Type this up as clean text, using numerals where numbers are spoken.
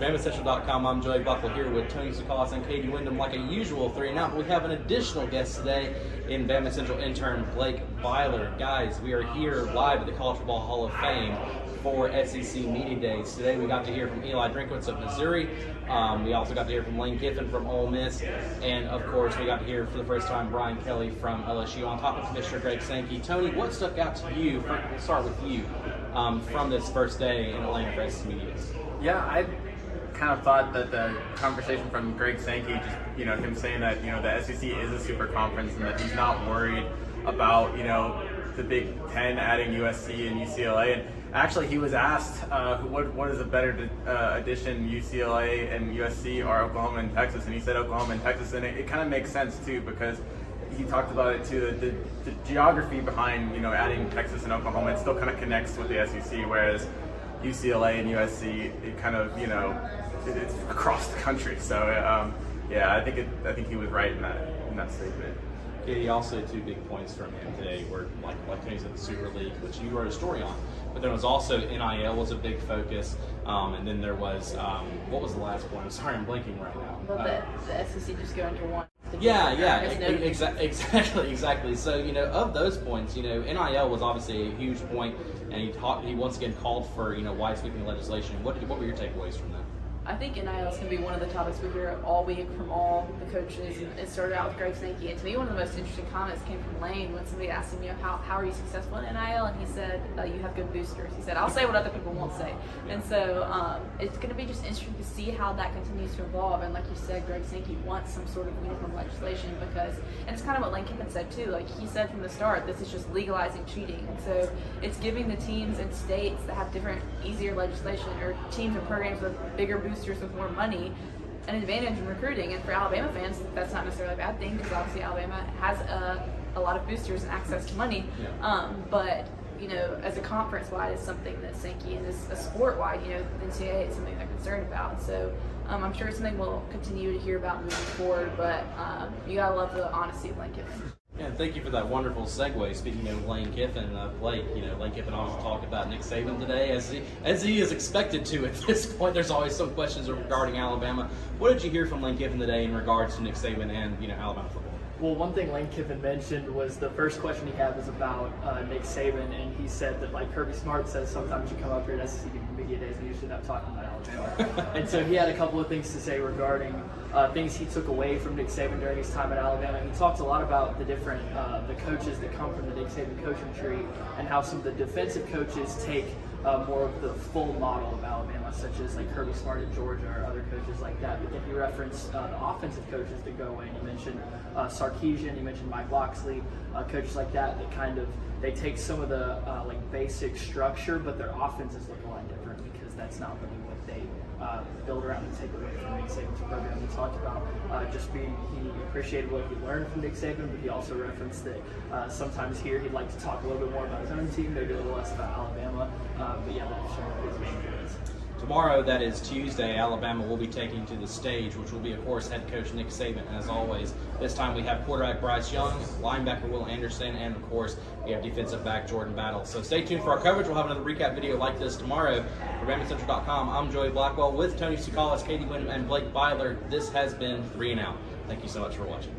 BamaCentral.com, I'm Joey Buckle here with Tony Sukalis and Katie Wyndham, like a usual 3 and Out. We have an additional guest today in Bama Central intern Blake Byler. Guys, we are here live at the College Football Hall of Fame for SEC Media Days. Today we got to hear from Eli Drinkwitz of Missouri. We also got to hear from Lane Kiffin from Ole Miss. And of course, we got to hear for the first time Brian Kelly from LSU, on top of Commissioner Greg Sankey. Tony, what stuck out to you? We'll start with you from this first day in Atlanta for SEC Media Days. Yeah, I kind of thought that the conversation from Greg Sankey, just him saying that the SEC is a super conference and that he's not worried about the Big Ten adding USC and UCLA. And actually, he was asked what is a better addition, UCLA and USC or Oklahoma and Texas, and he said Oklahoma and Texas, and it kind of makes sense too because he talked about it too. The geography behind adding Texas and Oklahoma, it still kind of connects with the SEC, whereas UCLA and USC, it kind of it's across the country. So yeah, I think he was right in that statement. Katie, also 2 big points from him today were like Tony said, the Super League, which you wrote a story on, but there was also NIL was a big focus, and then there was what was the last point? I'm sorry, I'm blanking right now. Well, the SEC just go into one. Yeah, exactly. So of those points, NIL was obviously a huge point, and he once again called for wide sweeping legislation. What were your takeaways from that? I think NIL is going to be one of the topics we hear all week from all the coaches, and it started out with Greg Sankey. And to me, one of the most interesting comments came from Lane when somebody asked him, how are you successful in NIL? And he said, you have good boosters. He said, I'll say what other people won't say. And so it's going to be just interesting to see how that continues to evolve. And like you said, Greg Sankey wants some sort of uniform legislation because, and it's kind of what Lane Kiffin said too, like he said from the start, this is just legalizing cheating. And so it's giving the teams and states that have different, easier legislation, or teams and programs with bigger boosters with more money, an advantage in recruiting. And for Alabama fans, that's not necessarily a bad thing because obviously Alabama has a lot of boosters and access to money. Yeah. But as a conference-wide, it's something that Sankey, and as a sport-wide, the NCAA is something they're concerned about. And so I'm sure it's something we'll continue to hear about moving forward. But you gotta love the honesty of Lane Kiffin. Yeah, thank you for that wonderful segue. Speaking of Lane Kiffin, Blake, Lane Kiffin always talked about Nick Saban today, as he is expected to at this point. There's always some questions regarding Alabama. What did you hear from Lane Kiffin today in regards to Nick Saban and Alabama football? Well, one thing Lane Kiffin mentioned was the first question he had was about Nick Saban, and he said that, like Kirby Smart says, sometimes you come up here at SEC Media Days and you should not talking about Alabama. And so he had a couple of things to say regarding things he took away from Nick Saban during his time at Alabama. He talked a lot about the different the coaches that come from the Nick Saban coaching tree, and how some of the defensive coaches take more of the full model of Alabama, such as like Kirby Smart at Georgia or other coaches like that. But then he referenced the offensive coaches that go away, and he mentioned Sarkisian, he mentioned Mike Loxley, coaches like that kind of, they take some of the basic structure, but their offenses look a lot different because that's not really what they build around and take away from Nick Saban's program. He talked about he appreciated what he learned from Nick Saban, but he also referenced that sometimes here he'd like to talk a little bit more about his own team, maybe a little less about Alabama. But yeah, that's his main points. Tomorrow, that is Tuesday, Alabama will be taking to the stage, which will be, of course, head coach Nick Saban, as always. This time we have quarterback Bryce Young, linebacker Will Anderson, and, of course, we have defensive back Jordan Battle. So stay tuned for our coverage. We'll have another recap video like this tomorrow. For BamaCentral.com, I'm Joey Blackwell with Tony Sukalis, Katie Wyndham, and Blake Byler. This has been 3 and Out. Thank you so much for watching.